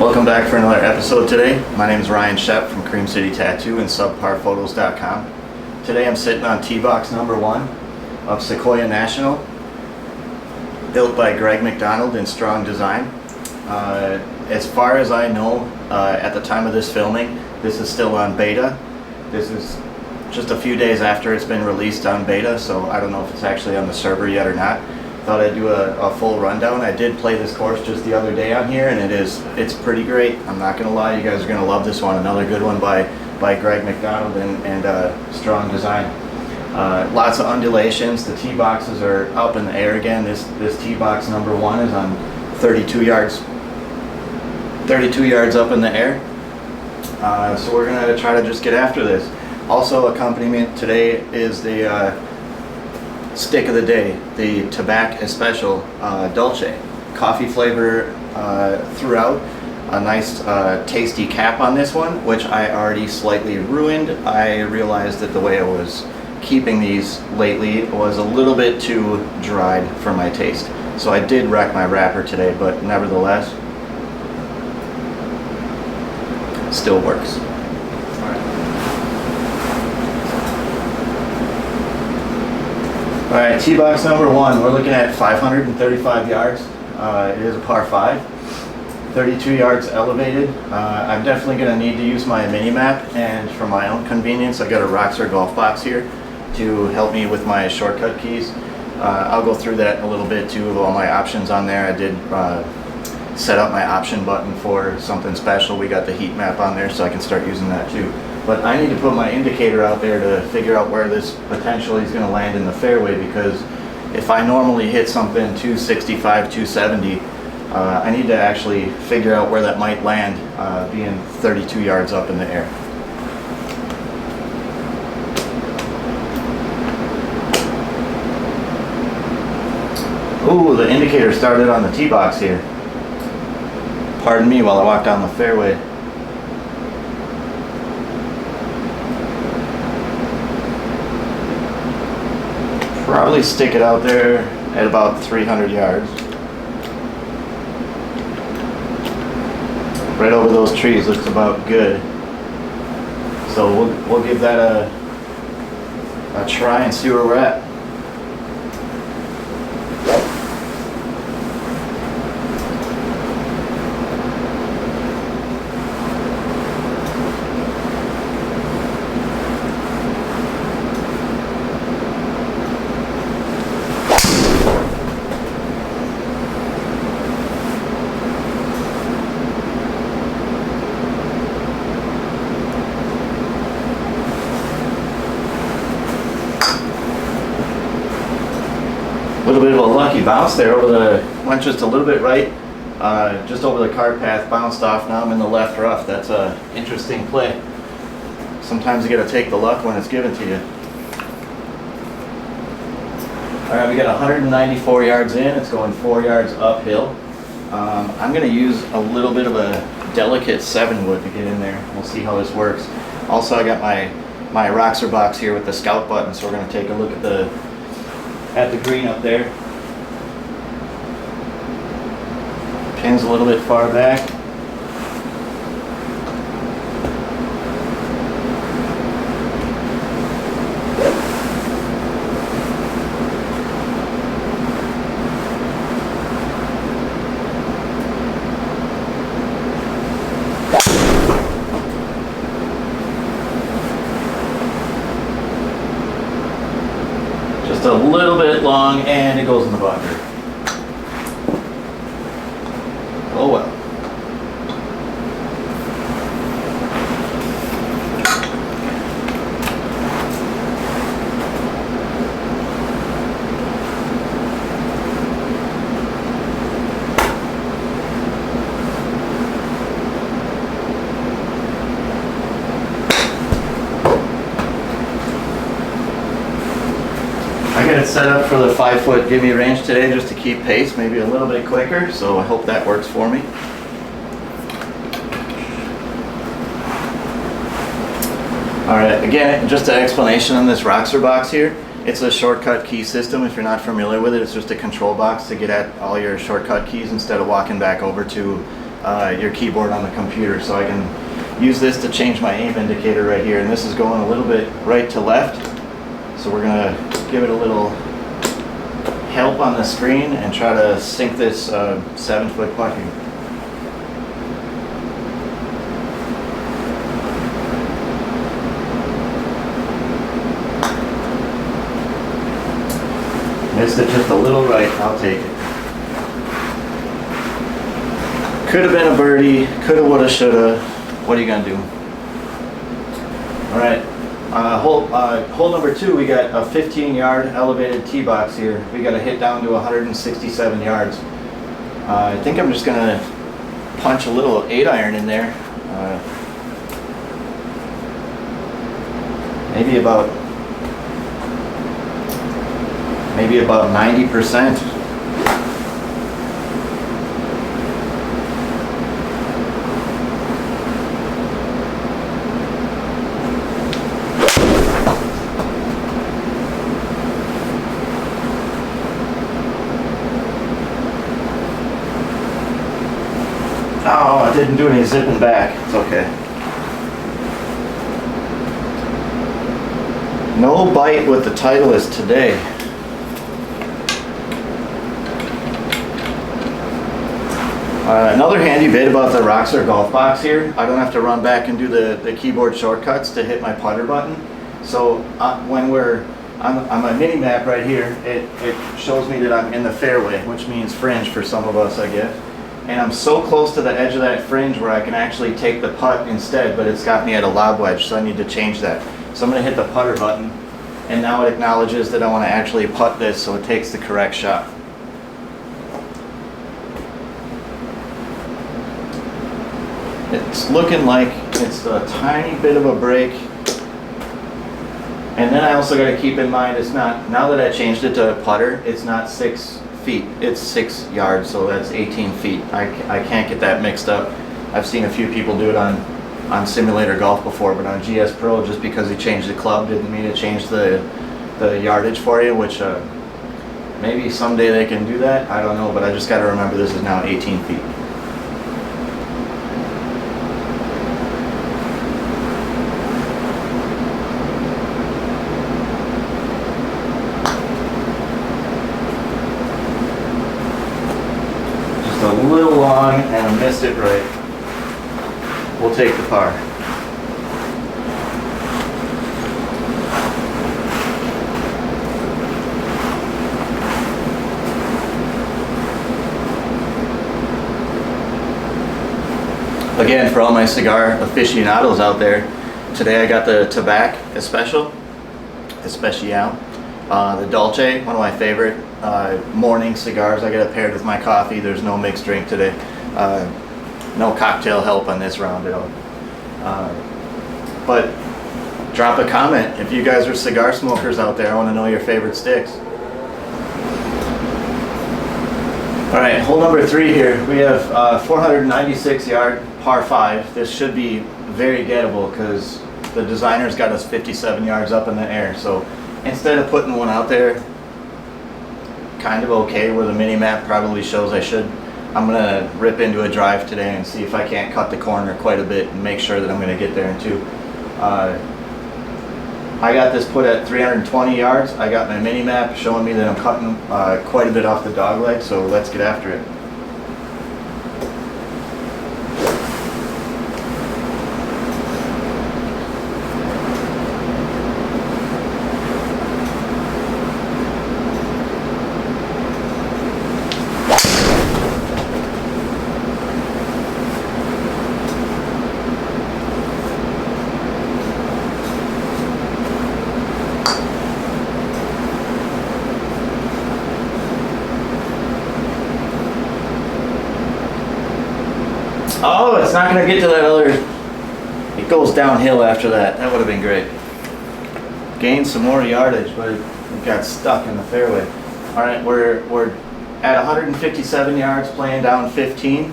Welcome back for another episode today. My name is Ryan Shep from Cream City Tattoo and subparphotos.com. Today I'm sitting on T-Box number 1 of Sequoyah National, built by Greg McDonald Strong Design. As far as I know, at the time of this filming, this is still on beta. This is just a few days after it's been released on beta, so I don't know if it's actually on the server yet or not. Thought I'd do a full rundown. I did play this course just the other day on here, and it's pretty great. I'm not gonna lie, you guys are gonna love this one. Another good one by Greg McDonald and Strong Design. Lots of undulations. The tee boxes are up in the air again. This tee box number 1 is on 32 yards up in the air. So we're gonna try to just get after this. Also, accompaniment today is the stick of the day, the Tobacco Special Dolce. Coffee flavor throughout. A nice tasty cap on this one, which I already slightly ruined. I realized that the way I was keeping these lately was a little bit too dried for my taste. So I did wreck my wrapper today, but nevertheless, still works. Alright, tee box number 1, we're looking at 535 yards. It is a par 5, 32 yards elevated. I'm definitely going to need to use my mini map, and for my own convenience, I've got a Roxor golf box here to help me with my shortcut keys. I'll go through that in a little bit too, of all my options on there. I did set up my option button for something special. We got the heat map on there, so I can start using that too. But I need to put my indicator out there to figure out where this potentially is going to land in the fairway, because if I normally hit something 265, 270, I need to actually figure out where that might land, being 32 yards up in the air. Ooh, the indicator started on the tee box here. Pardon me while I walk down the fairway. Probably stick it out there at about 300 yards. Right over those trees looks about good. So we'll give that a try and see where we're at. A little bit of a lucky bounce there went just a little bit right, just over the cart path, bounced off. Now I'm in the left rough. That's a interesting play. Sometimes you got to take the luck when it's given to you. All right, we got 194 yards in. It's going 4 yards uphill. I'm going to use a little bit of a delicate 7-wood to get in there. We'll see how this works. Also, I got my Roxor box here with the scout button, so we're going to take a look at the green up there. Pin's a little bit far back. Just a little bit long, and it goes in the bunker. Oh well. I got it set up for the 5-foot give me range today just to keep pace, maybe a little bit quicker, so I hope that works for me. Alright, again, just an explanation on this Roxor box here. It's a shortcut key system. If you're not familiar with it, it's just a control box to get at all your shortcut keys instead of walking back over to your keyboard on the computer. So I can use this to change my aim indicator right here, and this is going a little bit right to left. So we're gonna give it a little help on the screen and try to sink this 7-foot putt here. Missed it just a little right, I'll take it. Could have been a birdie, coulda, woulda, shoulda. What are you gonna do? All right, hole number 2, we got a 15-yard elevated tee box here. We got a hit down to 167 yards. I think I'm just gonna punch a little 8-iron in there. Maybe about 90%. Oh, I didn't do any zipping back. It's okay. No bite with the Titleist today. Another handy bit about the Roxor golf box here, I don't have to run back and do the keyboard shortcuts to hit my putter button. So when we're on my mini map right here, it shows me that I'm in the fairway, which means fringe for some of us, I guess. And I'm so close to the edge of that fringe where I can actually take the putt instead, but it's got me at a lob wedge, so I need to change that. So I'm going to hit the putter button, and now it acknowledges that I want to actually putt this, so it takes the correct shot. It's looking like it's a tiny bit of a break. And then I also got to keep in mind, it's not, now that I changed it to putter, it's not 6 feet, it's 6 yards, so that's 18 feet. I can't get that mixed up. I've seen a few people do it on simulator golf before, but on GSpro, just because he changed the club didn't mean to change the yardage for you, which maybe someday they can do that, I don't know, but I just got to remember this is now 18 feet. A little long, and I missed it right. We'll take the par. Again, for all my cigar aficionados out there, today I got the Tobacco Especial, the Dolce, one of my favorite morning cigars. I get it paired with my coffee. There's no mixed drink today. No cocktail help on this round at all. But drop a comment if you guys are cigar smokers out there. I want to know your favorite sticks. All right, hole number 3 here. We have 496 yard par 5. This should be very gettable because the designer's got us 57 yards up in the air. So instead of putting one out there kind of okay where the mini map probably shows I should, I'm gonna rip into a drive today and see if I can't cut the corner quite a bit and make sure that I'm gonna get there in 2. I got this put at 320 yards. I got my mini map showing me that I'm cutting quite a bit off the dog leg, so let's get after it. Oh, it's not going to get to that other, it goes downhill after that. That would have been great. Gained some more yardage, but it got stuck in the fairway. All right, we're at 157 yards, playing down 15.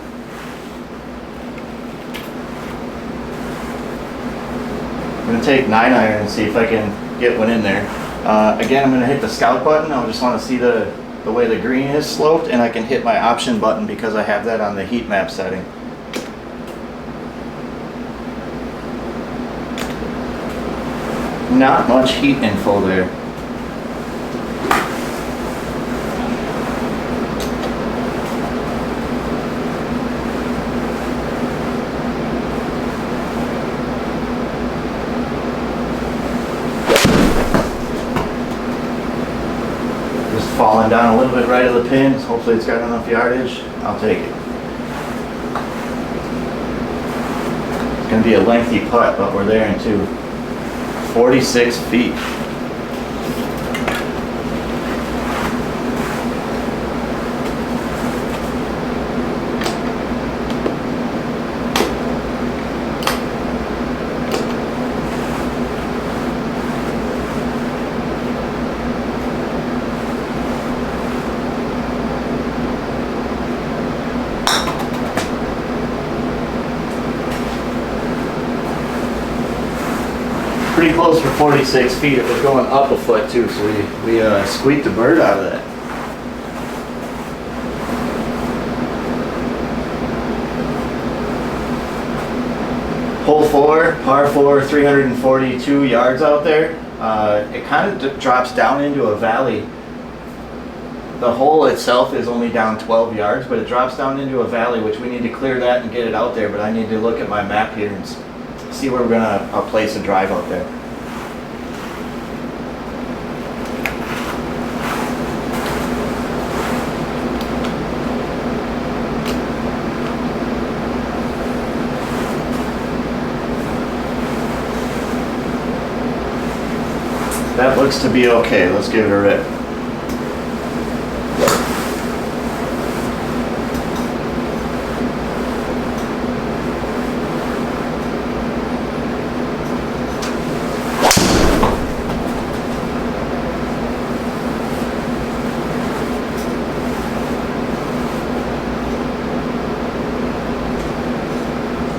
I'm going to take 9-iron and see if I can get one in there. Again, I'm going to hit the scout button. I just want to see the way the green is sloped, and I can hit my option button because I have that on the heat map setting. Not much heat info there. Just falling down a little bit right of the pins. Hopefully it's got enough yardage. I'll take it. It's going to be a lengthy putt, but we're there in 2. 46 feet. Pretty close for 46 feet. It was going up a foot too, so we squeaked the bird out of that. Hole 4, par 4, 342 yards out there. It kind of drops down into a valley. The hole itself is only down 12 yards, but it drops down into a valley, which we need to clear that and get it out there. But I need to look at my map here and see where we're gonna place a drive out there. That looks to be okay. Let's give it a rip.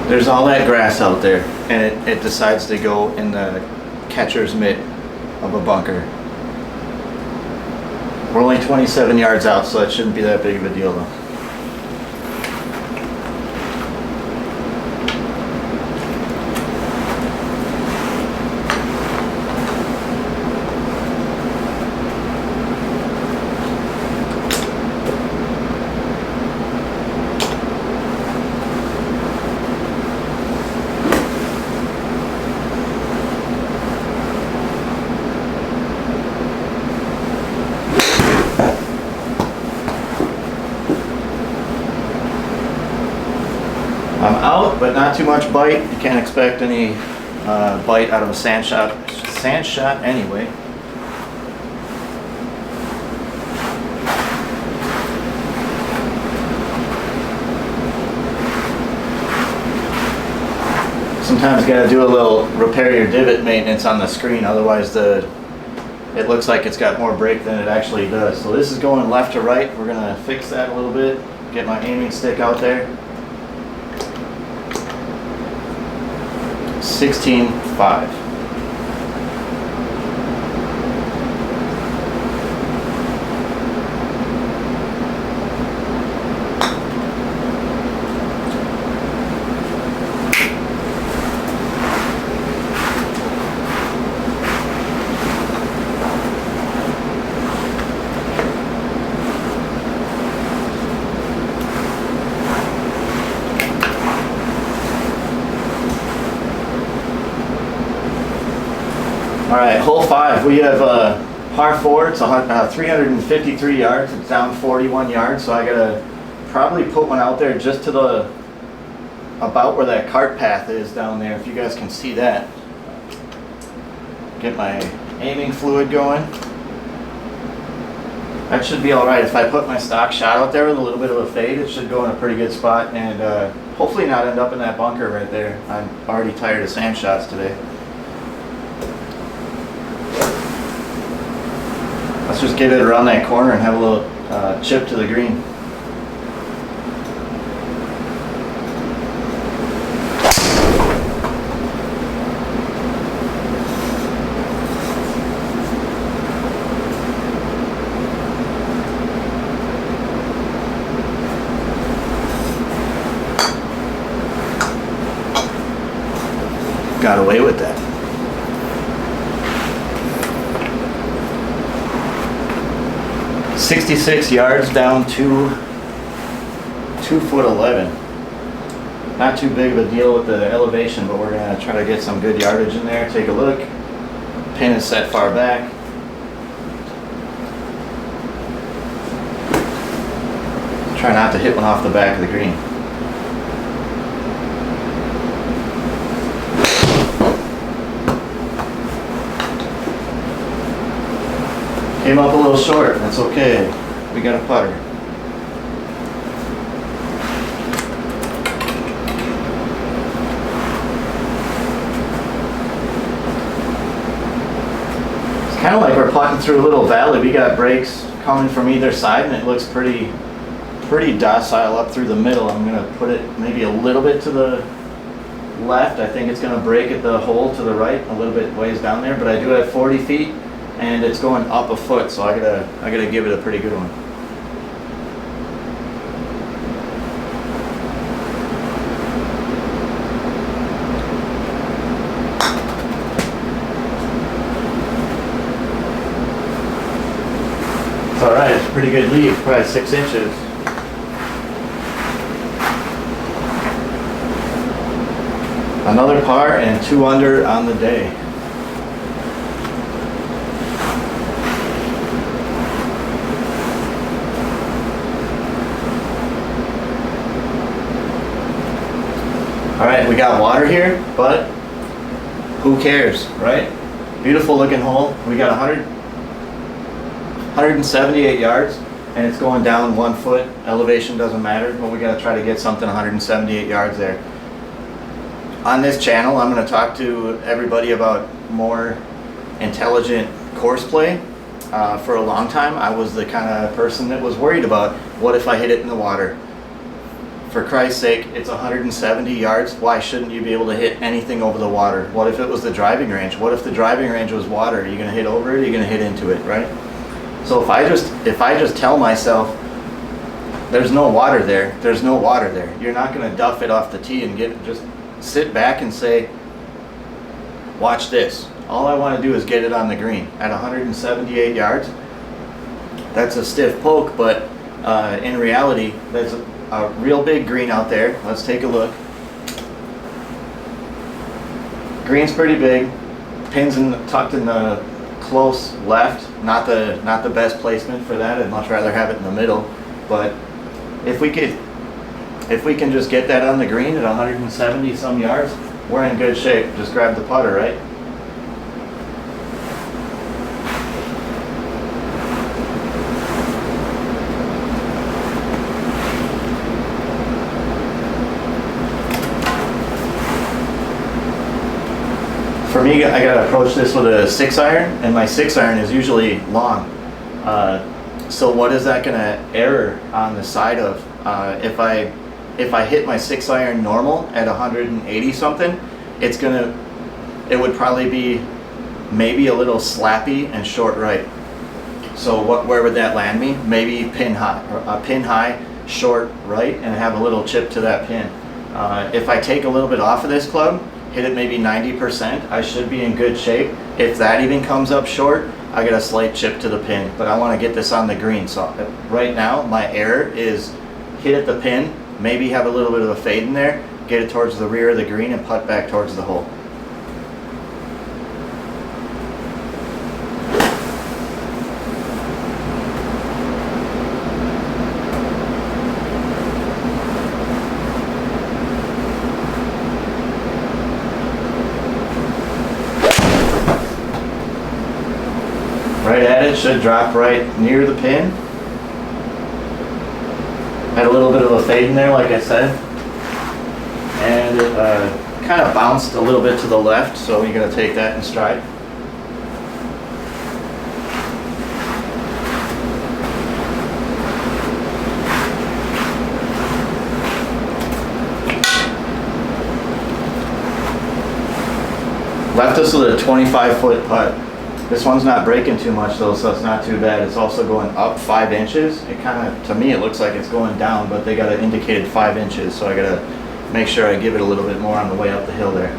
There's all that grass out there, and it decides to go in the catcher's mitt of a bunker. We're only 27 yards out, so that shouldn't be that big of a deal though. I'm out, but not too much bite. You can't expect any bite out of a sand shot anyway. Sometimes you gotta do a little repair your divot maintenance on the screen, otherwise it looks like it's got more break than it actually does. So this is going left to right. We're gonna fix that a little bit, get my aiming stick out there. 16.5. Alright, hole 5, we have par 4, it's 353 yards, it's down 41 yards, so I gotta probably put one out there just to the, about where that cart path is down there, if you guys can see that. Get my aiming fluid going. That should be alright. If I put my stock shot out there with a little bit of a fade, it should go in a pretty good spot and hopefully not end up in that bunker right there. I'm already tired of sand shots today. Let's just get it around that corner and have a little chip to the green. Got away with that. 66 yards down to 2'11". Not too big of a deal with the elevation, but we're gonna try to get some good yardage in there. Take a look. Pin is set far back. Try not to hit one off the back of the green. Came up a little short, that's okay. We got a putter. It's kind of like we're putting through a little valley. We got breaks coming from either side, and it looks pretty docile up through the middle. I'm gonna put it maybe a little bit to the left. I think it's gonna break at the hole to the right, a little bit ways down there, but I do have 40 feet. And it's going up a foot, so I gotta give it a pretty good one. It's all right. It's a pretty good lead, probably 6 inches. Another par and 2 under on the day. All right, we got water here, but who cares, right? Beautiful looking hole. We got 178 yards, and it's going down 1 foot. Elevation doesn't matter, but we gotta try to get something 178 yards there. On this channel, I'm gonna talk to everybody about more intelligent course play. For a long time, I was the kind of person that was worried about, what if I hit it in the water? For Christ's sake, it's 170 yards. Why shouldn't you be able to hit anything over the water? What if it was the driving range? What if the driving range was water? Are you gonna hit over it, or are you gonna hit into it, right? So if I just tell myself there's no water there, there's no water there. You're not gonna duff it off the tee and just sit back and say, watch this. All I wanna do is get it on the green. At 178 yards, that's a stiff poke, but in reality, there's a real big green out there. Let's take a look. Green's pretty big. Pins tucked in the close left. Not the best placement for that. I'd much rather have it in the middle. But if we can just get that on the green at 170 some yards, we're in good shape. Just grab the putter, right? For me, I gotta approach this with a 6-iron, and my 6-iron is usually long. So what is that gonna error on the side of? If I hit my 6-iron normal at 180 something, it would probably be maybe a little slappy and short right. So where would that land me? Maybe pin high, short right, and have a little chip to that pin. If I take a little bit off of this club, hit it maybe 90%, I should be in good shape. If that even comes up short, I get a slight chip to the pin, but I want to get this on the green. So right now, my error is hit at the pin, maybe have a little bit of a fade in there, get it towards the rear of the green, and putt back towards the hole. Right at it, should drop right near the pin. Had a little bit of a fade in there, like I said. And it kind of bounced a little bit to the left, so you gotta take that in stride. Left us with a 25-foot putt. This one's not breaking too much though, so it's not too bad. It's also going up 5 inches. It kind of, to me, it looks like it's going down, but they got it indicated 5 inches, so I gotta make sure I give it a little bit more on the way up the hill there.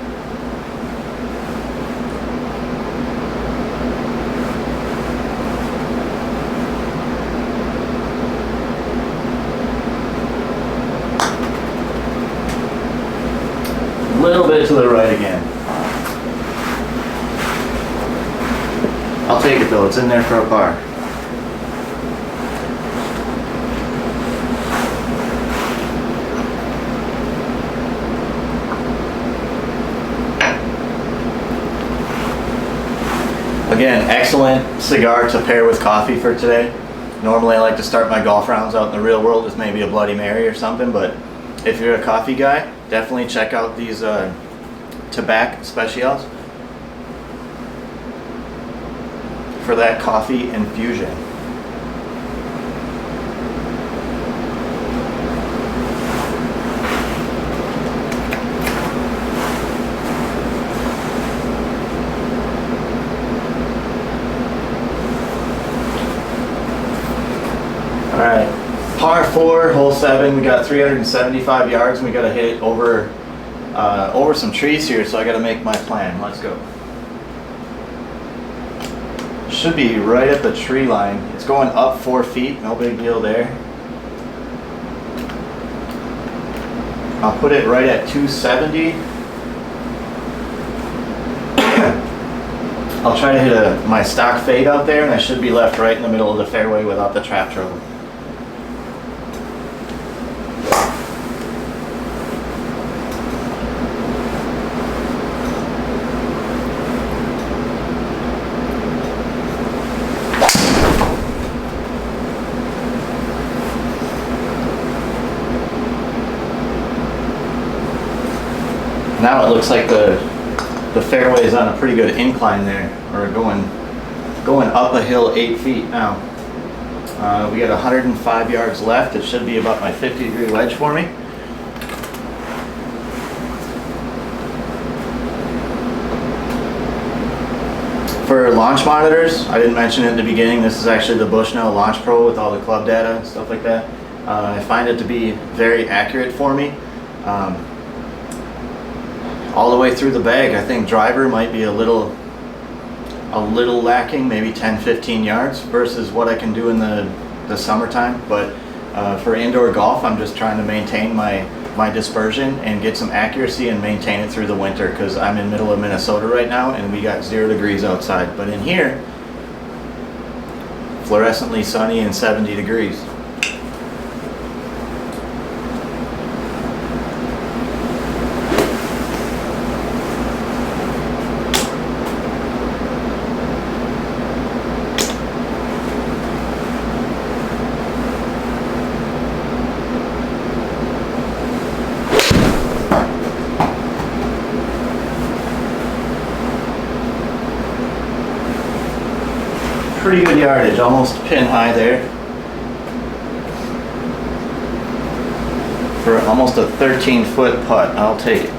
I'll take it though, it's in there for a par. Again, excellent cigar to pair with coffee for today. Normally I like to start my golf rounds out in the real world with maybe a Bloody Mary or something, but if you're a coffee guy, definitely check out these Tobacco Specials for that coffee infusion. Alright, par 4, hole 7, we got 375 yards and we got to hit it over some trees here, so I got to make my plan. Let's go. Should be right at the tree line. It's going up 4 feet, no big deal there. I'll put it right at 270. I'll try to hit my stock fade out there, and I should be left right in the middle of the fairway without the trap trouble. Now it looks like the fairway is on a pretty good incline there, or going up a hill 8 feet now. We got 105 yards left. It should be about my 50-degree wedge for me. For launch monitors, I didn't mention it at the beginning, this is actually the Bushnell Launch Pro with all the club data and stuff like that. I find it to be very accurate for me. All the way through the bag, I think driver might be a little lacking, maybe 10-15 yards versus what I can do in the summertime. But for indoor golf, I'm just trying to maintain my dispersion and get some accuracy and maintain it through the winter, because I'm in the middle of Minnesota right now and we got 0 degrees outside. But in here, fluorescently sunny and 70 degrees. Pretty good yardage, almost pin high there. For almost a 13-foot putt, I'll take it.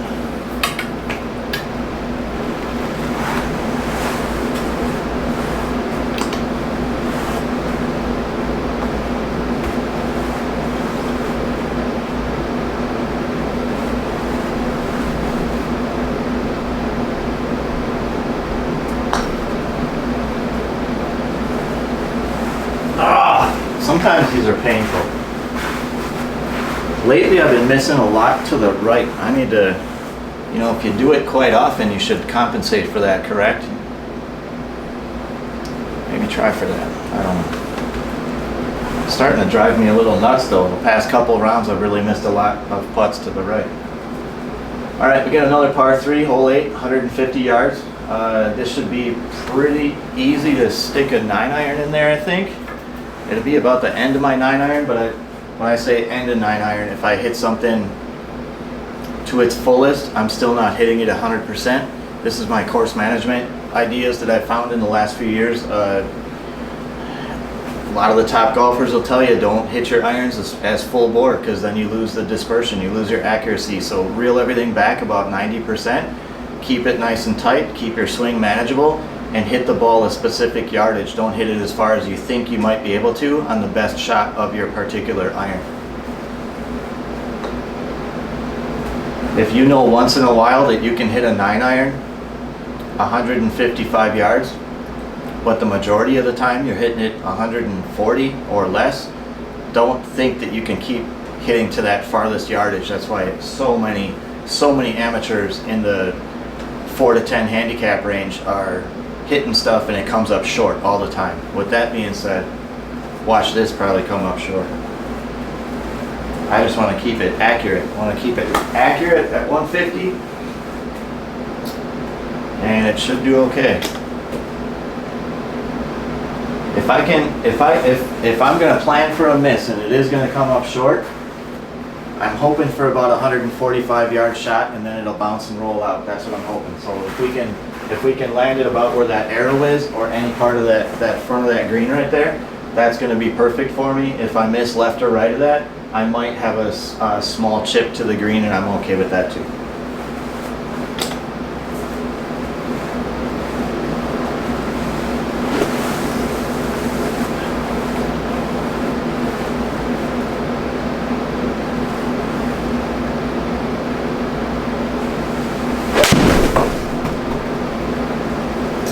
Sometimes these are painful. Lately I've been missing a lot to the right. I need to, you know, if you do it quite often, you should compensate for that, correct? Maybe try for that. I don't know. It's starting to drive me a little nuts though. The past couple rounds I've really missed a lot of putts to the right. Alright, we got another par 3, hole 8, 150 yards. This should be pretty easy to stick a 9-iron in there, I think. It'll be about the end of my 9-iron, but when I say end of 9-iron, if I hit something to its fullest, I'm still not hitting it 100%. This is my course management ideas that I've found in the last few years. A lot of the top golfers will tell you don't hit your irons as full bore, because then you lose the dispersion, you lose your accuracy. So reel everything back about 90%, keep it nice and tight, keep your swing manageable, and hit the ball a specific yardage. Don't hit it as far as you think you might be able to on the best shot of your particular iron. If you know once in a while that you can hit a 9-iron 155 yards, but the majority of the time you're hitting it 140 or less, don't think that you can keep hitting to that farthest yardage. That's why so many amateurs in the 4 to 10 handicap range are hitting stuff and it comes up short all the time. With that being said, watch this probably come up short. I just want to keep it accurate. I want to keep it accurate at 150, and it should do okay. If I'm going to plan for a miss and it is going to come up short, I'm hoping for about a 145 yard shot, and then it'll bounce and roll out. That's what I'm hoping. So if we can land it about where that arrow is, or any part of that front of that green right there, that's going to be perfect for me. If I miss left or right of that, I might have a small chip to the green, and I'm okay with that too.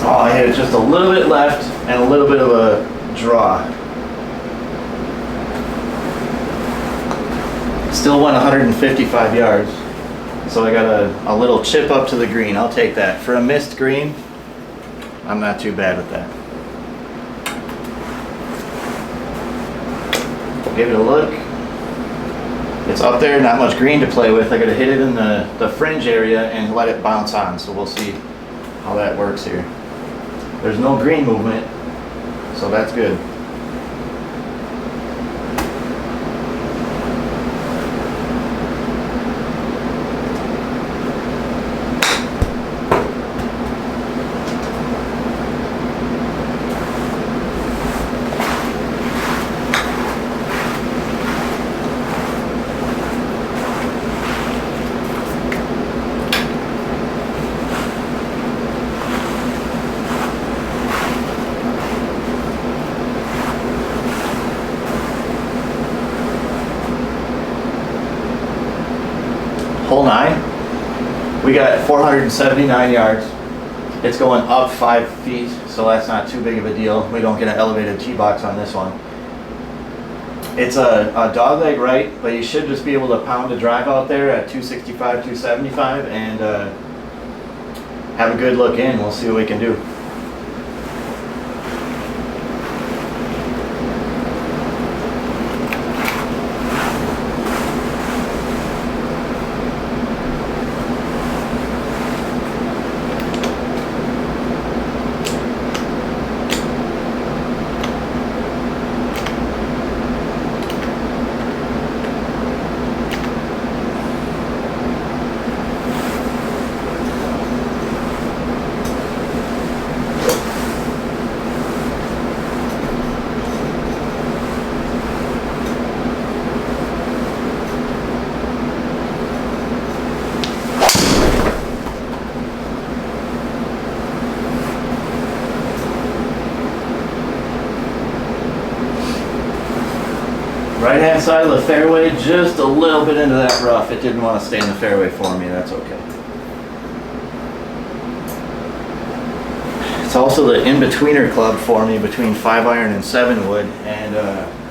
Oh, I hit it just a little bit left and a little bit of a draw. Still went 155 yards, so I got a little chip up to the green. I'll take that. For a missed green, I'm not too bad with that. Give it a look. It's up there, not much green to play with. I gotta hit it in the fringe area and let it bounce on, so we'll see how that works here. There's no green movement, so that's good. Hole 9, we got 479 yards. It's going up 5 feet, so that's not too big of a deal. We don't get an elevated tee box on this one. It's a dogleg right, but you should just be able to pound a drive out there at 265, 275, and have a good look in. We'll see what we can do. Right hand side of the fairway, just a little bit into that rough. It didn't want to stay in the fairway for me. That's okay. It's also the in-betweener club for me between 5-iron and 7-wood. And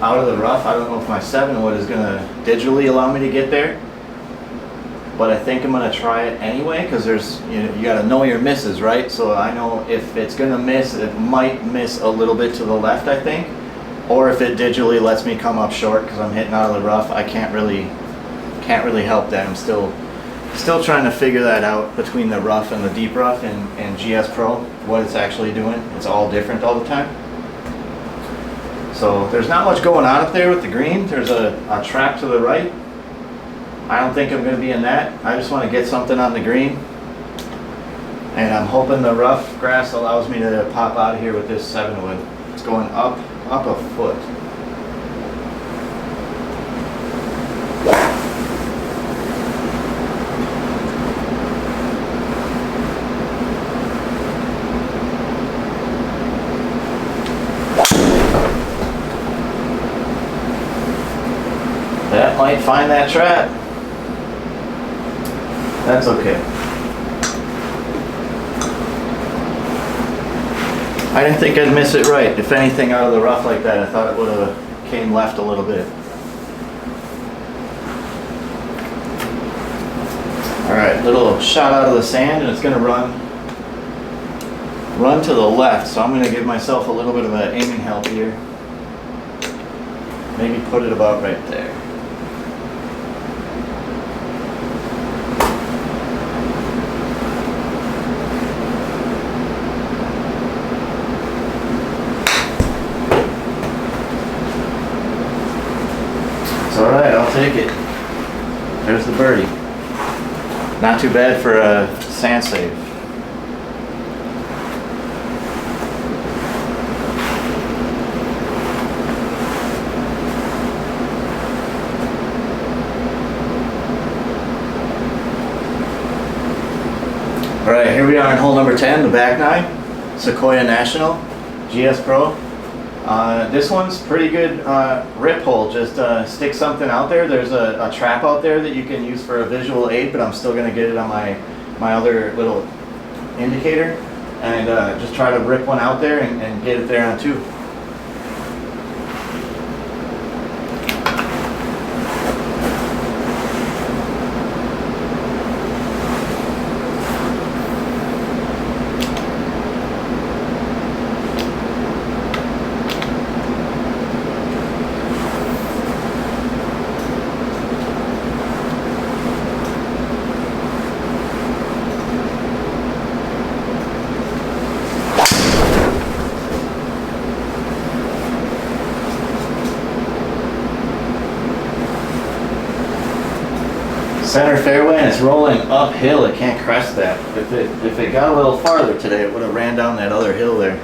out of the rough, I don't know if my 7-wood is going to digitally allow me to get there. But I think I'm going to try it anyway, because there's, you got to know your misses, right? So I know if it's going to miss, it might miss a little bit to the left, I think. Or if it digitally lets me come up short because I'm hitting out of the rough, I can't really help that. I'm still trying to figure that out between the rough and the deep rough and GSpro, what it's actually doing. It's all different all the time. So there's not much going on up there with the green. There's a trap to the right. I don't think I'm going to be in that. I just want to get something on the green. And I'm hoping the rough grass allows me to pop out of here with this 7-wood. It's going up a foot. That might find that trap. That's okay. I didn't think I'd miss it right. If anything, out of the rough like that, I thought it would have came left a little bit. Alright, little shot out of the sand, and it's going to run run to the left, so I'm going to give myself a little bit of an aiming help here. Maybe put it about right there. It's alright, I'll take it. There's the birdie. Not too bad for a sand save. Alright, here we are in hole number 10, the back nine, Sequoyah National, GSpro. This one's pretty good rip hole, just stick something out there. There's a trap out there that you can use for a visual aid, but I'm still going to get it on my other little indicator, and just try to rip one out there and get it there on two. Center fairway, and it's rolling uphill. It can't crest that. If it got a little farther today, it would have ran down that other hill there.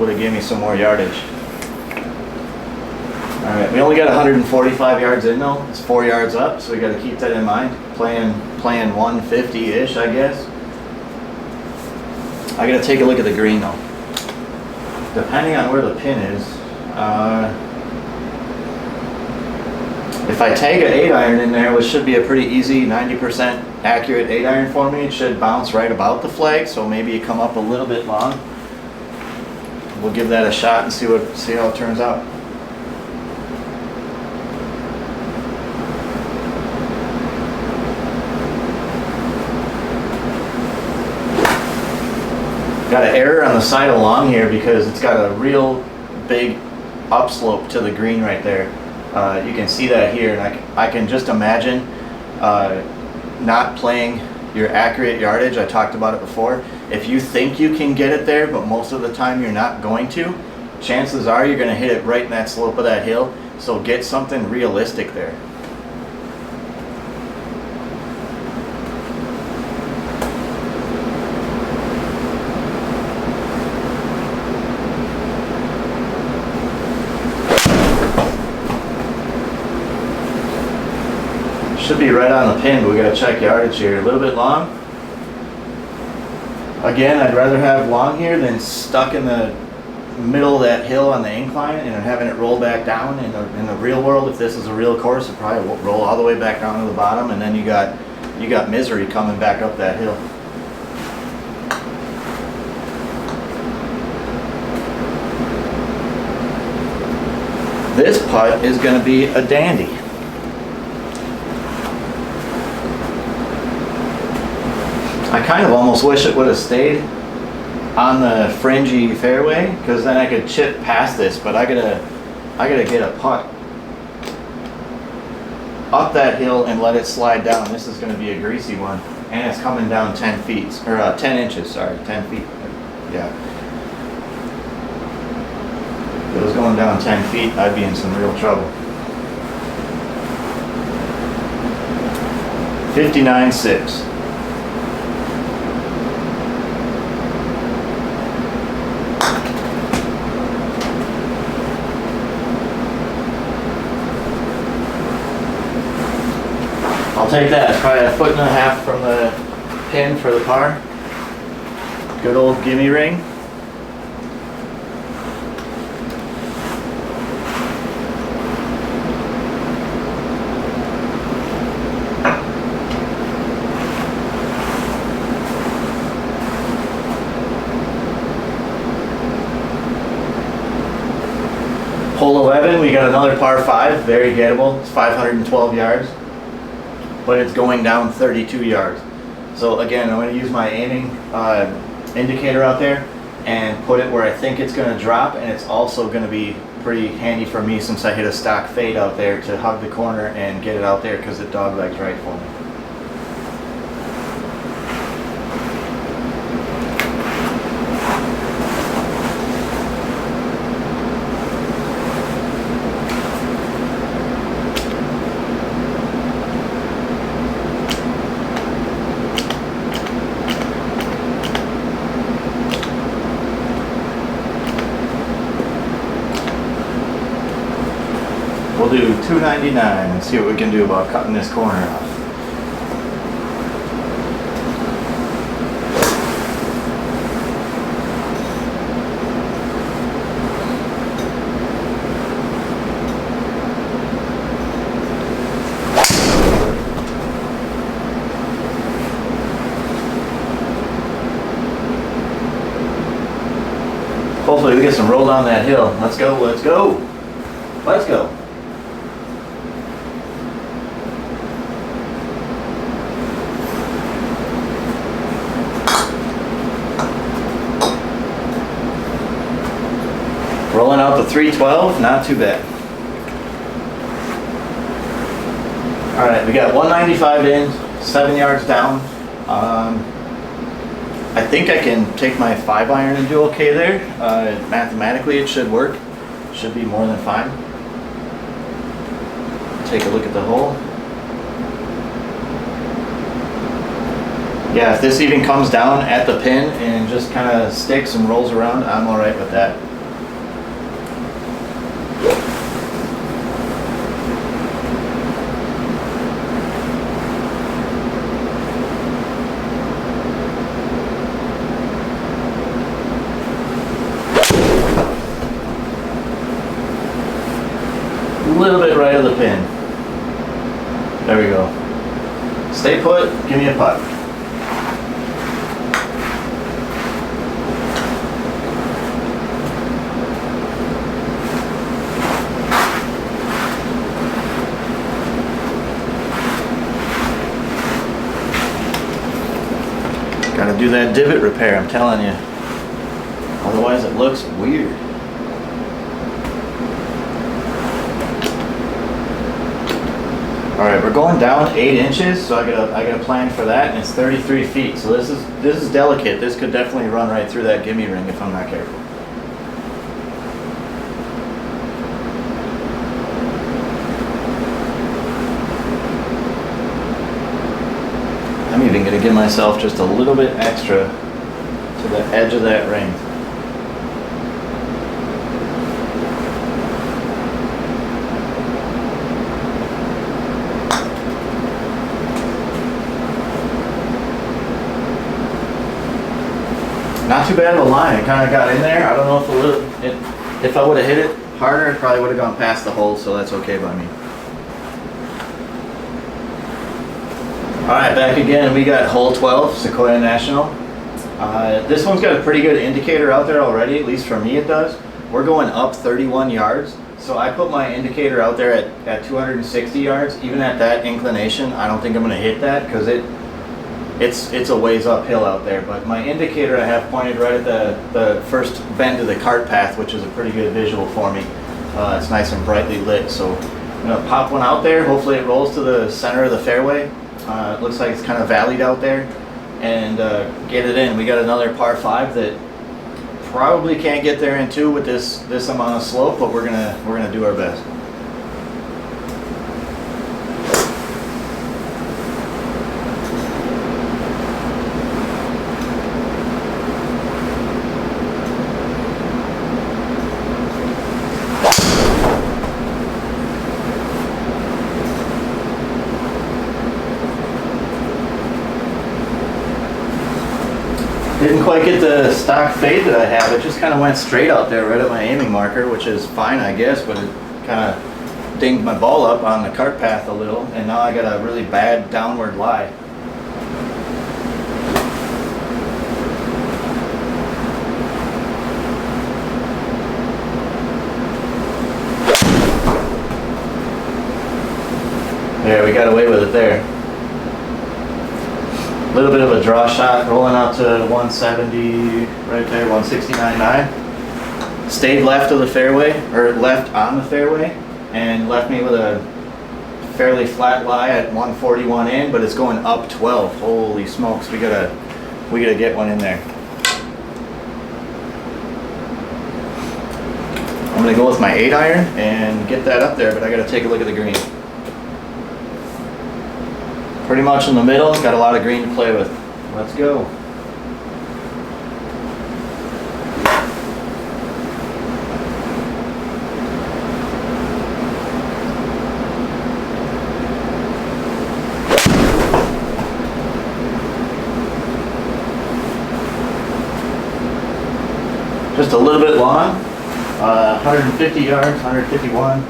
Would have given me some more yardage. All right, we only got 145 yards in though. It's 4 yards up, so we got to keep that in mind. Playing 150-ish, I guess. I got to take a look at the green though. Depending on where the pin is. If I tag an 8-iron in there, which should be a pretty easy 90% accurate 8-iron for me, it should bounce right about the flag, so maybe it come up a little bit long. We'll give that a shot and see how it turns out. Got an error on the side along here because it's got a real big upslope to the green right there. You can see that here, and I can just imagine not playing your accurate yardage. I talked about it before. If you think you can get it there, but most of the time you're not going to, chances are you're going to hit it right in that slope of that hill. So get something realistic there. Should be right on the pin, but we got to check yardage here. A little bit long. Again, I'd rather have long here than stuck in the middle of that hill on the incline and having it roll back down. In the real world, if this is a real course, it probably will roll all the way back down to the bottom, and then you got misery coming back up that hill. This putt is going to be a dandy. I kind of almost wish it would have stayed on the fringy fairway, because then I could chip past this, but I gotta get a putt up that hill and let it slide down. This is going to be a greasy one, and it's coming down 10 feet, or 10 inches, sorry, 10 feet. Yeah. If it was going down 10 feet, I'd be in some real trouble. 59.6. I'll take that. It's probably 1.5 feet from the pin for the par. Good old gimme ring. Hole 11, we got another par 5, very gettable. It's 512 yards. But it's going down 32 yards. So again, I'm going to use my aiming indicator out there and put it where I think it's going to drop, and it's also going to be pretty handy for me since I hit a stock fade out there to hug the corner and get it out there because it dog legs right for me. We'll do $2.99 and see what we can do about cutting this corner off. Hopefully we get some roll down that hill. Let's go, let's go, let's go. Rolling out the 312, not too bad. All right, we got 195 in, 7 yards down. I think I can take my 5-iron and do okay there. Mathematically, it should work. Should be more than fine. Take a look at the hole. Yeah, if this even comes down at the pin and just kind of sticks and rolls around, I'm all right with that. A little bit right of the pin. There we go. Stay put, give me a putt. Gotta do that divot repair, I'm telling you. Otherwise it looks weird. Alright, we're going down 8 inches, so I got a plan for that, and it's 33 feet. So this is delicate. This could definitely run right through that gimme ring if I'm not careful. I'm even going to give myself just a little bit extra to the edge of that ring. Not too bad of a line. It kind of got in there. I don't know if I would have hit it harder, it probably would have gone past the hole, so that's okay by me. Alright, back again. We got hole 12, Sequoyah National. This one's got a pretty good indicator out there already, at least for me it does. We're going up 31 yards, so I put my indicator out there at 260 yards. Even at that inclination, I don't think I'm going to hit that because it's a ways uphill out there, but my indicator I have pointed right at the first bend of the cart path, which is a pretty good visual for me. It's nice and brightly lit, so I'm going to pop one out there. Hopefully it rolls to the center of the fairway. It looks like it's kind of valleyed out there, and get it in. We got another par 5 that probably can't get there in 2 with this amount of slope, but we're gonna do our best. Didn't quite get the stock fade that I have. It just kind of went straight out there right at my aiming marker, which is fine, I guess, but it kind of dinged my ball up on the cart path a little, and now I got a really bad downward lie. There, we got away with it there. A little bit of a draw shot, rolling out to 170 right there, 169.9. Stayed left of the fairway, or left on the fairway, and left me with a fairly flat lie at 141 in, but it's going up 12. Holy smokes, we gotta get one in there. I'm gonna go with my 8-iron and get that up there, but I gotta take a look at the green. Pretty much in the middle, it's got a lot of green to play with. Let's go. Just a little bit long, 150 yards, 151.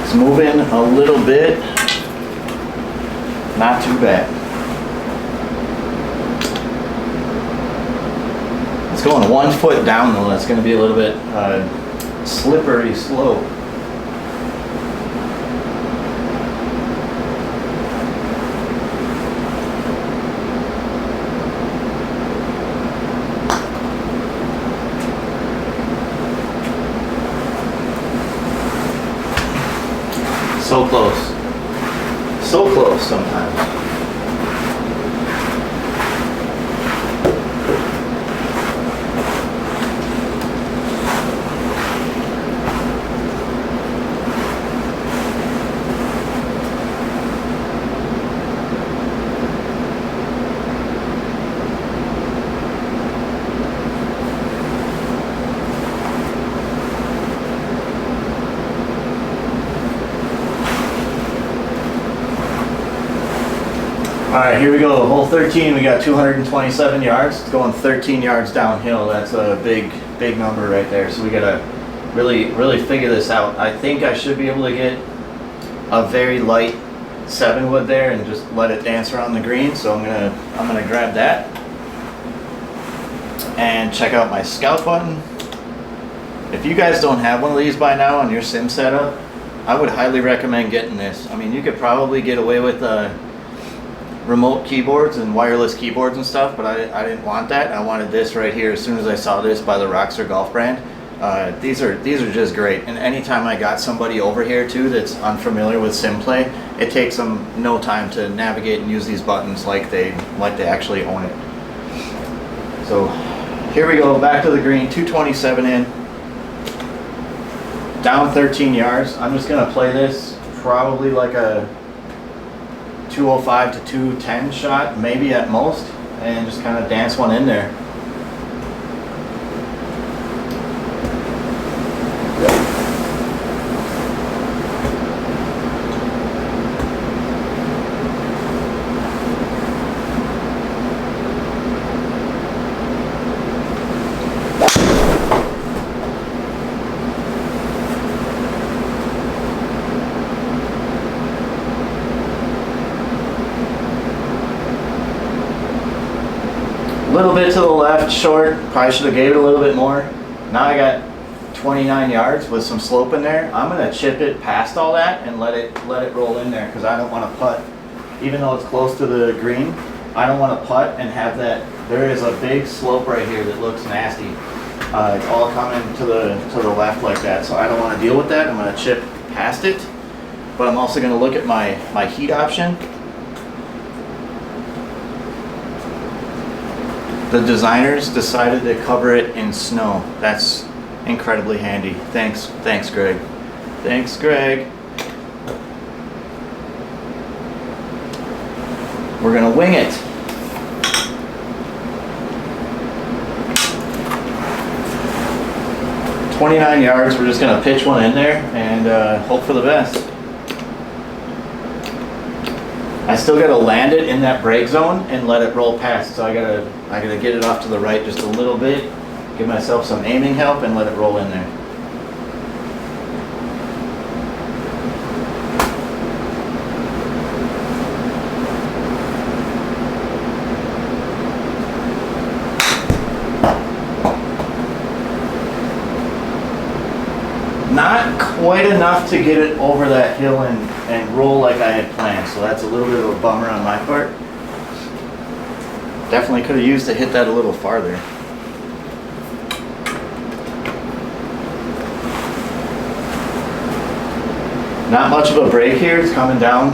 It's moving a little bit, not too bad. It's going 1 foot down though, that's going to be a little bit slippery slope. So close. So close sometimes. Alright, here we go, hole 13, we got 227 yards. It's going 13 yards downhill. That's a big number right there. So we gotta really figure this out. I think I should be able to get a very light 7-wood there and just let it dance around the green. So I'm gonna grab that and check out my scout button. If you guys don't have one of these by now on your sim setup, I would highly recommend getting this. I mean, you could probably get away with remote keyboards and wireless keyboards and stuff, but I didn't want that. I wanted this right here as soon as I saw this by the Roxor golf brand. These are just great, and anytime I got somebody over here too that's unfamiliar with sim play, it takes them no time to navigate and use these buttons like they actually own it. So here we go, back to the green, 227 in, down 13 yards. I'm just gonna play this probably like a 205 to 210 shot, maybe at most, and just kind of dance one in there. A little bit to the left, short. Probably should have gave it a little bit more. Now I got 29 yards with some slope in there. I'm gonna chip it past all that and let it roll in there because I don't want to putt. Even though it's close to the green, I don't want to putt and have that. There is a big slope right here that looks nasty. It's all coming to the left like that, so I don't want to deal with that. I'm gonna chip past it, but I'm also gonna look at my heat option. The designers decided to cover it in snow. That's incredibly handy. Thanks Greg. Thanks, Greg. We're gonna wing it. "29 yards, we're just gonna pitch one in there and hope for the best. I still gotta land it in that break zone and let it roll past, so I gotta get it off to the right just a little bit, give myself some aiming help and let it roll in there. Not quite enough to get it over that hill and roll like I had planned. So that's a little bit of a bummer on my part. Definitely could have used to hit that a little farther. Not much of a break here. It's coming down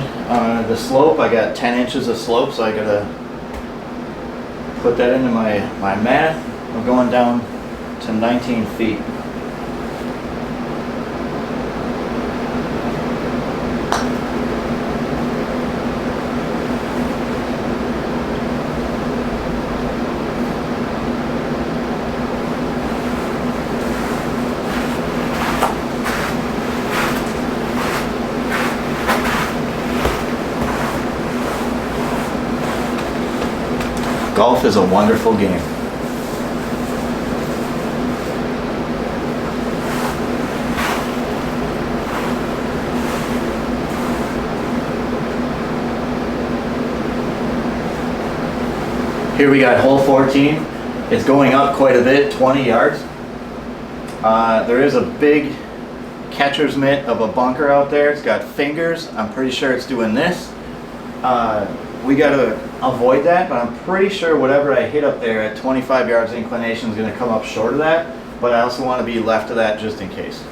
the slope. I got 10 inches of slope, so I gotta put that into my math. We're going down to 19 feet. Golf is a wonderful game. Here we got hole 14. It's going up quite a bit, 20 yards. There is a big catcher's mitt of a bunker out there. It's got fingers. I'm pretty sure it's doing this. We got to avoid that, but I'm pretty sure whatever I hit up there at 25 yards inclination is going to come up short of that, but I also want to be left of that just in case.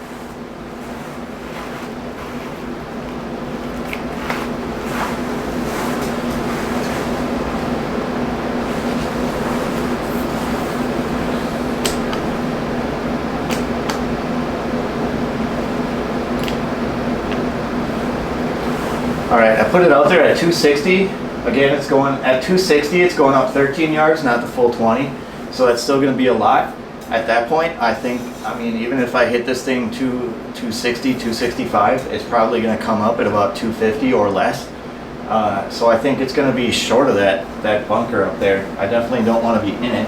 All right, I put it out there at 260. Again, it's going at 260, it's going up 13 yards, not the full 20. So that's still going to be a lot. At that point, I think, I mean, even if I hit this thing 260, 265, it's probably going to come up at about 250 or less. So I think it's going to be short of that bunker up there. I definitely don't want to be in it.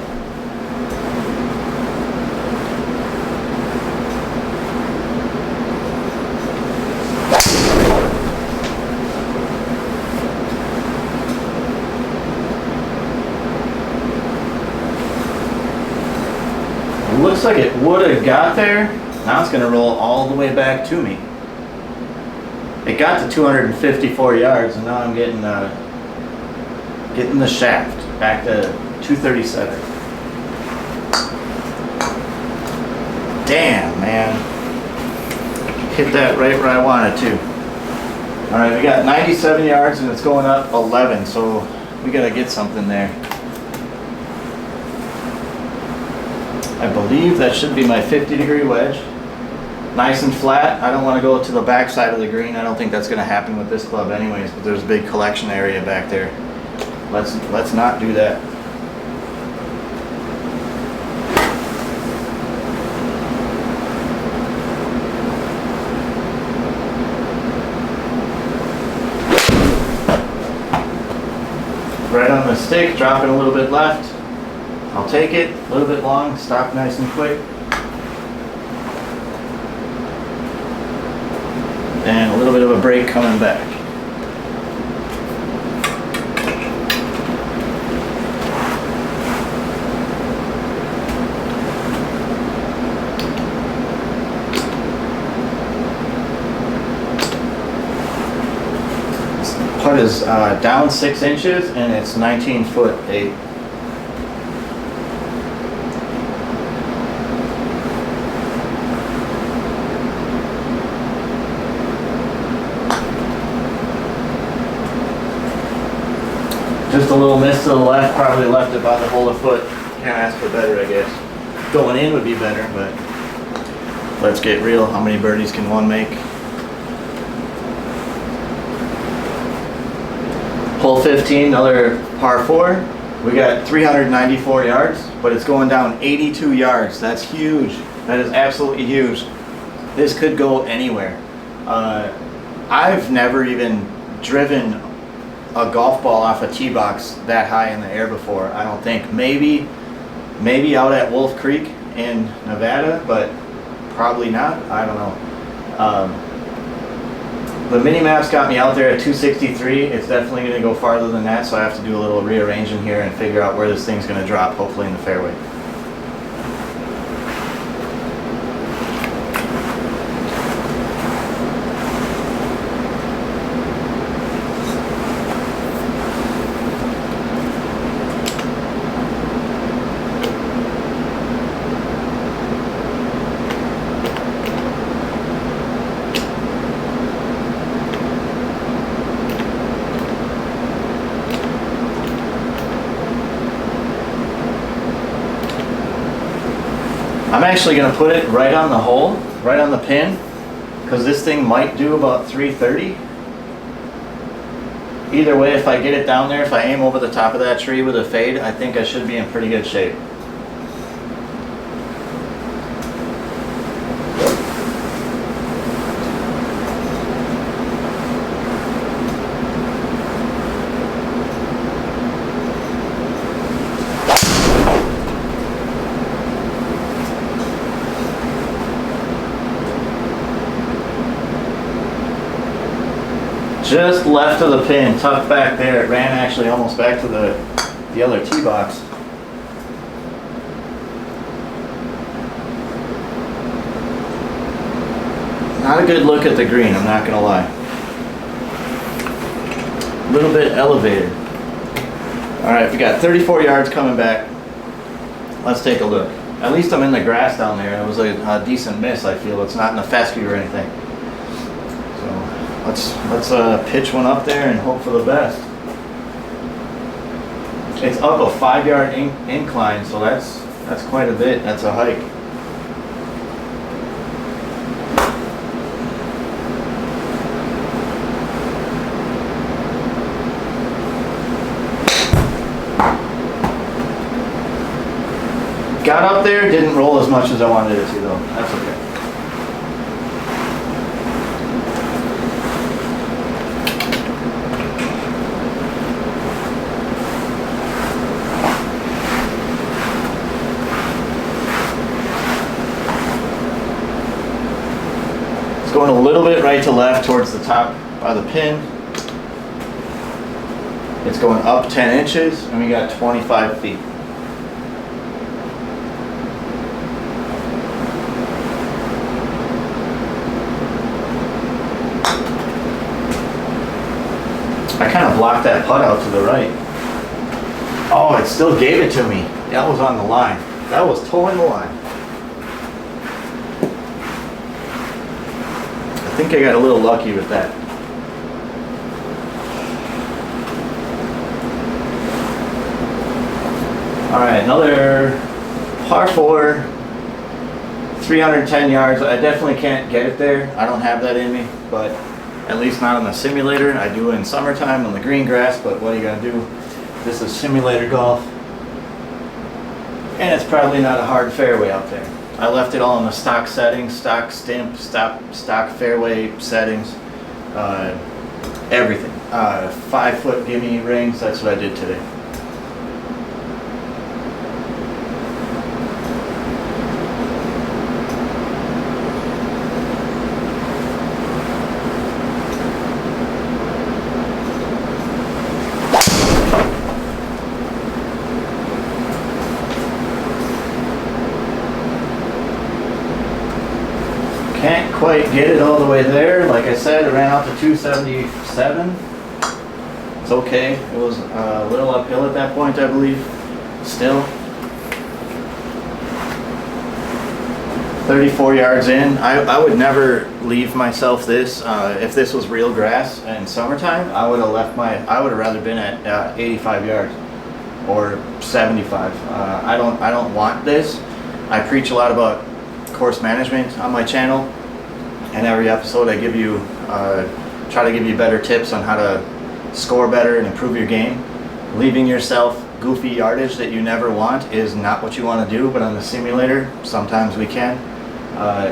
Looks like it would have got there. Now it's going to roll all the way back to me. It got to 254 yards, and now I'm getting the shaft back to 237. Damn, man. Hit that right where I wanted to. All right, we got 97 yards, and it's going up 11, so we got to get something there. I believe that should be my 50-degree wedge. Nice and flat. I don't want to go to the back side of the green. I don't think that's going to happen with this club anyways, but there's a big collection area back there. Let's not do that. Right on the stick, dropping a little bit left. I'll take it, a little bit long, stop nice and quick. And a little bit of a break coming back. This putt is down 6 inches and it's 19 foot 8. Just a little miss to the left, probably left about a whole foot. Can't ask for better, I guess. Going in would be better, but let's get real. How many birdies can one make? Hole 15, another par 4. We got 394 yards, but it's going down 82 yards. That's huge. That is absolutely huge. This could go anywhere. I've never even driven a golf ball off a tee box that high in the air before. I don't think. Maybe out at Wolf Creek in Nevada, but probably not. I don't know. The mini map's got me out there at 263. It's definitely going to go farther than that, so I have to do a little rearranging here and figure out where this thing's going to drop, hopefully in the fairway. I'm actually going to put it right on the hole, right on the pin, because this thing might do about 330. Either way, if I get it down there, if I aim over the top of that tree with a fade, I think I should be in pretty good shape. Just left of the pin, tucked back there. It ran actually almost back to the other tee box. Not a good look at the green, I'm not gonna lie. A little bit elevated. Alright, we got 34 yards coming back. Let's take a look. At least I'm in the grass down there. It was a decent miss, I feel. It's not in a fescue or anything. Let's pitch one up there and hope for the best. It's up a 5-yard incline, so that's quite a bit. That's a hike. Got up there, didn't roll as much as I wanted it to though. That's okay. Going a little bit right to left towards the top by the pin. It's going up 10 inches and we got 25 feet. I kind of blocked that putt out to the right. Oh, it still gave it to me. That was on the line. That was towing the line. I think I got a little lucky with that. Alright, another par 4, 310 yards. I definitely can't get it there. I don't have that in me, but at least not on the simulator. I do in summertime on the green grass, but what are you going to do? This is simulator golf. And it's probably not a hard fairway out there. I left it all in the stock settings, stock stimp, stock fairway settings, everything. 5-foot gimme rings, that's what I did today. Can't quite get it all the way there. Like I said, it ran out to 277. It's okay. It was a little uphill at that point, I believe. Still. 34 yards in. I would never leave myself this. If this was real grass in summertime, I would have rather been at 85 yards or 75. I don't want this. I preach a lot about course management on my channel, and every episode I give you try to give you better tips on how to score better and improve your game. Leaving yourself goofy yardage that you never want is not what you want to do, but on the simulator sometimes we can.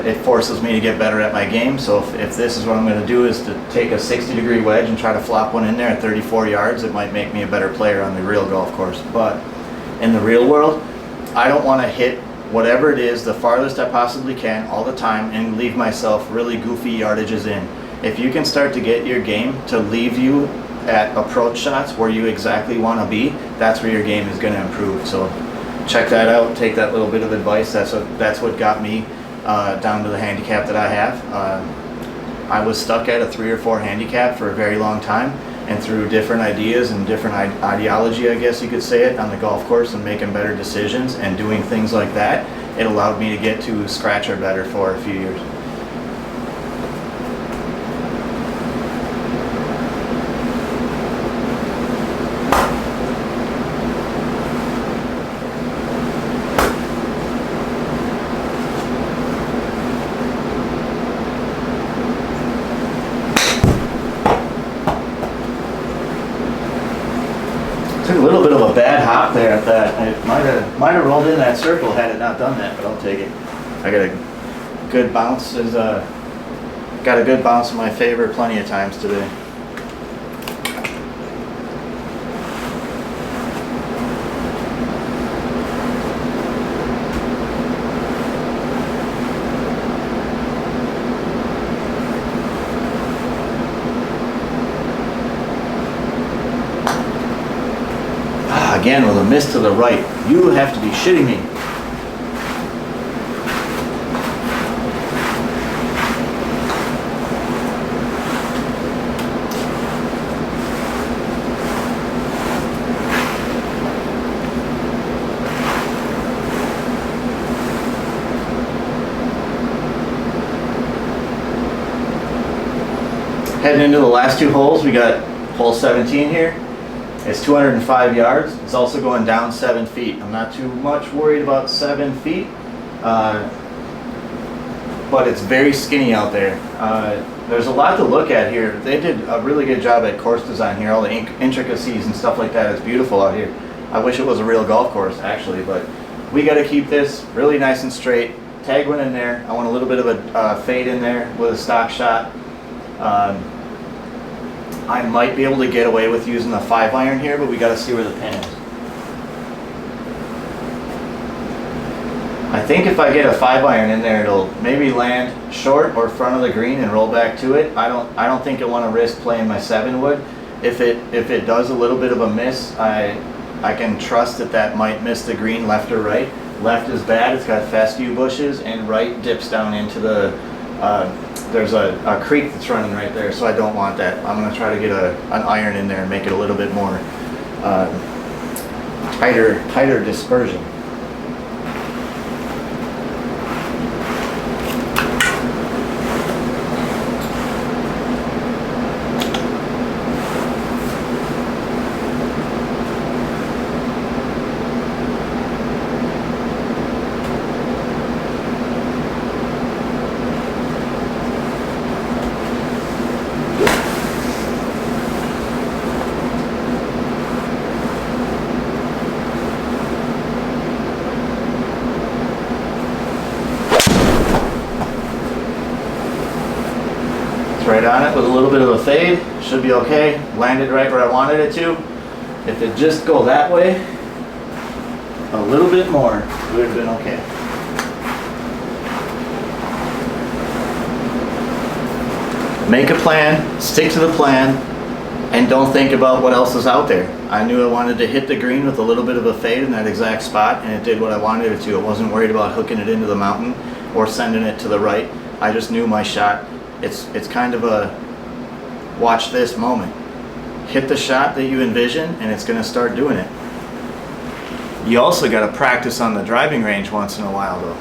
It forces me to get better at my game, so if this is what I'm going to do, is to take a 60-degree wedge and try to flop one in there at 34 yards, it might make me a better player on the real golf course. But in the real world, I don't want to hit whatever it is the farthest I possibly can all the time and leave myself really goofy yardages in. If you can start to get your game to leave you at approach shots where you exactly want to be, that's where your game is going to improve. So check that out, take that little bit of advice. That's what got me down to the handicap that I have. I was stuck at a 3 or 4 handicap for a very long time, and through different ideas and different ideology, I guess you could say it, on the golf course and making better decisions and doing things like that, it allowed me to get to scratch or better for a few years. Took a little bit of a bad hop there at that. It might have rolled in that circle had it not done that, but I'll take it. I got a good bounce. Got a good bounce in my favor plenty of times today. Again with a miss to the right. You have to be shitting me. Heading into the last two holes, we got hole 17 here. It's 205 yards. It's also going down 7 feet. I'm not too much worried about 7 feet, but it's very skinny out there. There's a lot to look at here. They did a really good job at course design here. All the intricacies and stuff like that. It's beautiful out here. I wish it was a real golf course actually, but we got to keep this really nice and straight. Tag one in there. I want a little bit of a fade in there with a stock shot. I might be able to get away with using the 5-iron here, but we got to see where the pin is. I think if I get a 5-iron in there, it'll maybe land short or front of the green and roll back to it. I don't think I want to risk playing my 7 wood. If it does a little bit of a miss, I can trust that might miss the green left or right. Left is bad. It's got fescue bushes, and right dips down into the. There's a creek that's running right there, so I don't want that. I'm going to try to get an iron in there and make it a little bit more tighter dispersion. Right on it with a little bit of a fade, should be okay. Landed right where I wanted it to. If it just go that way a little bit more, it would have been okay. Make a plan, stick to the plan, and don't think about what else is out there. I knew I wanted to hit the green with a little bit of a fade in that exact spot, and it did what I wanted it to. I wasn't worried about hooking it into the mountain or sending it to the right. I just knew my shot. It's kind of a watch this moment. Hit the shot that you envision and it's going to start doing it. You also got to practice on the driving range once in a while though.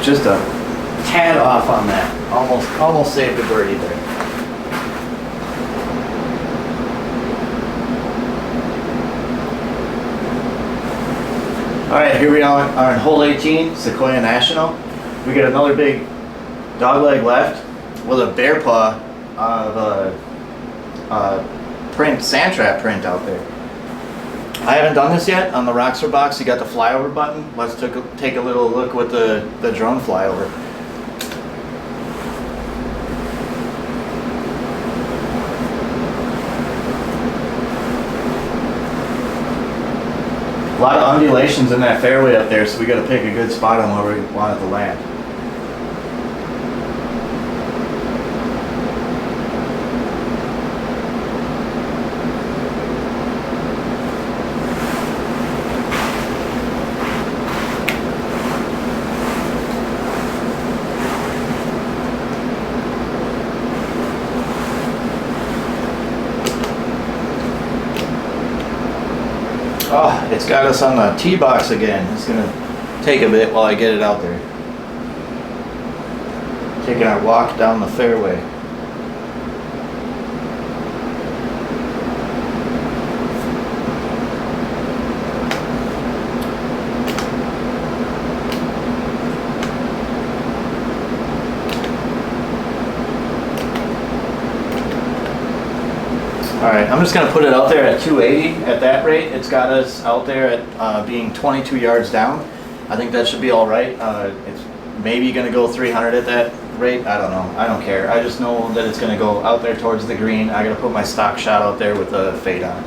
Just a tad off on that. Almost saved a birdie there. All right, here we are on hole 18, Sequoyah National. We get another big dogleg left with a bear paw of print, sand trap print out there. I haven't done this yet on the Roxor box. You got the flyover button. Let's take a little look with the drone flyover. A lot of undulations in that fairway up there, so we got to pick a good spot on where we want it to land. It's got us on the tee box again. It's gonna take a bit while I get it out there. Taking our walk down the fairway. Alright, I'm just going to put it out there at 280 at that rate. It's got us out there at being 22 yards down. I think that should be alright. It's maybe going to go 300 at that rate. I don't know. I don't care. I just know that it's going to go out there towards the green. I got to put my stock shot out there with a fade on.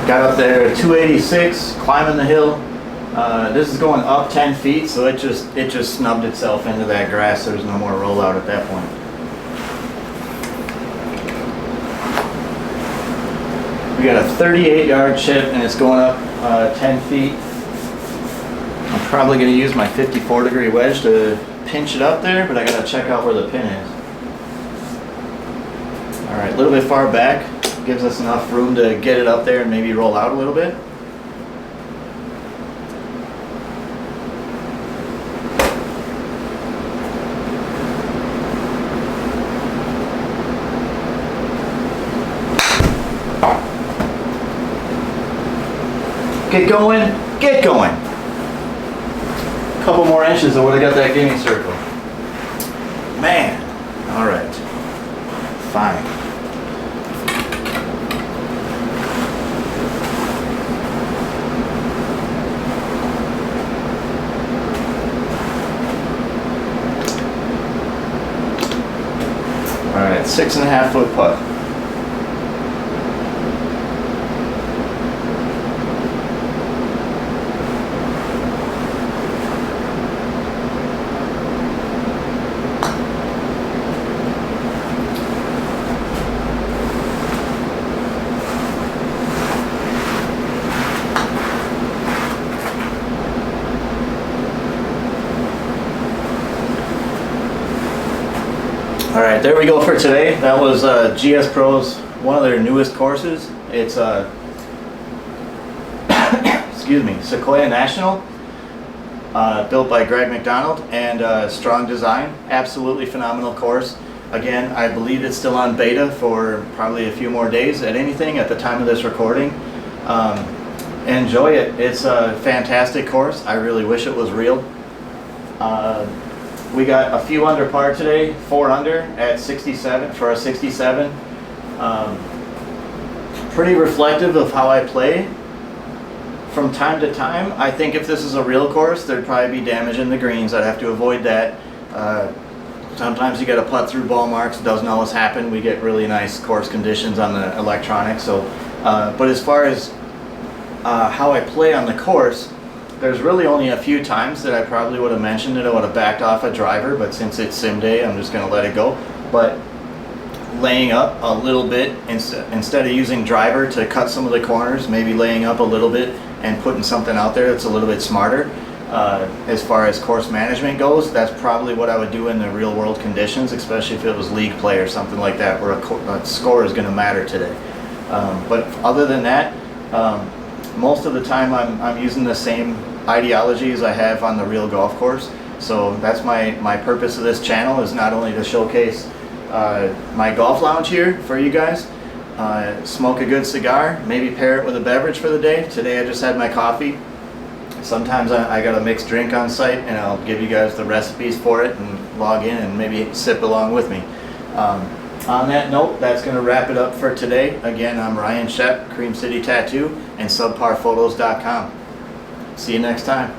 Got up there at 286, climbing the hill. This is going up 10 feet, so it just snubbed itself into that grass. There's no more rollout at that point. We got a 38-yard chip, and it's going up 10 feet. I'm probably going to use my 54-degree wedge to pinch it up there, but I got to check out where the pin is. All right, a little bit far back. Gives us enough room to get it up there and maybe roll out a little bit. Get going, get going. A couple more inches, I would have got that gimme circle. Man, all right, fine. Alright, 6.5 foot putt. Alright, there we go for today. That was GSpro's, one of their newest courses. It's excuse me, Sequoyah National, built by Greg McDonald and Strong Design. Absolutely phenomenal course. Again, I believe it's still on beta for probably a few more days at anything at the time of this recording. Enjoy it. It's a fantastic course. I really wish it was real. We got a few under par today, 4 under at 67 for a 67. Pretty reflective of how I play. From time to time, I think if this is a real course, there'd probably be damage in the greens. I'd have to avoid that. Sometimes you got to putt through ball marks. It doesn't always happen. We get really nice course conditions on the electronics. So, but as far as how I play on the course, there's really only a few times that I probably would have mentioned it. I would have backed off a driver, but since it's sim day, I'm just going to let it go. But laying up a little bit, instead of using driver to cut some of the corners, maybe laying up a little bit and putting something out there that's a little bit smarter. As far as course management goes, that's probably what I would do in the real world conditions, especially if it was league play or something like that, where a score is going to matter today. But other than that, most of the time I'm using the same ideology as I have on the real golf course. So that's my purpose of this channel, is not only to showcase my golf lounge here for you guys, smoke a good cigar, maybe pair it with a beverage for the day. Today I just had my coffee. Sometimes I got a mixed drink on site, and I'll give you guys the recipes for it and log in and maybe sip along with me. On that note, that's going to wrap it up for today. Again, I'm Ryan Shep, Cream City Tattoo, and subparphotos.com. See you next time.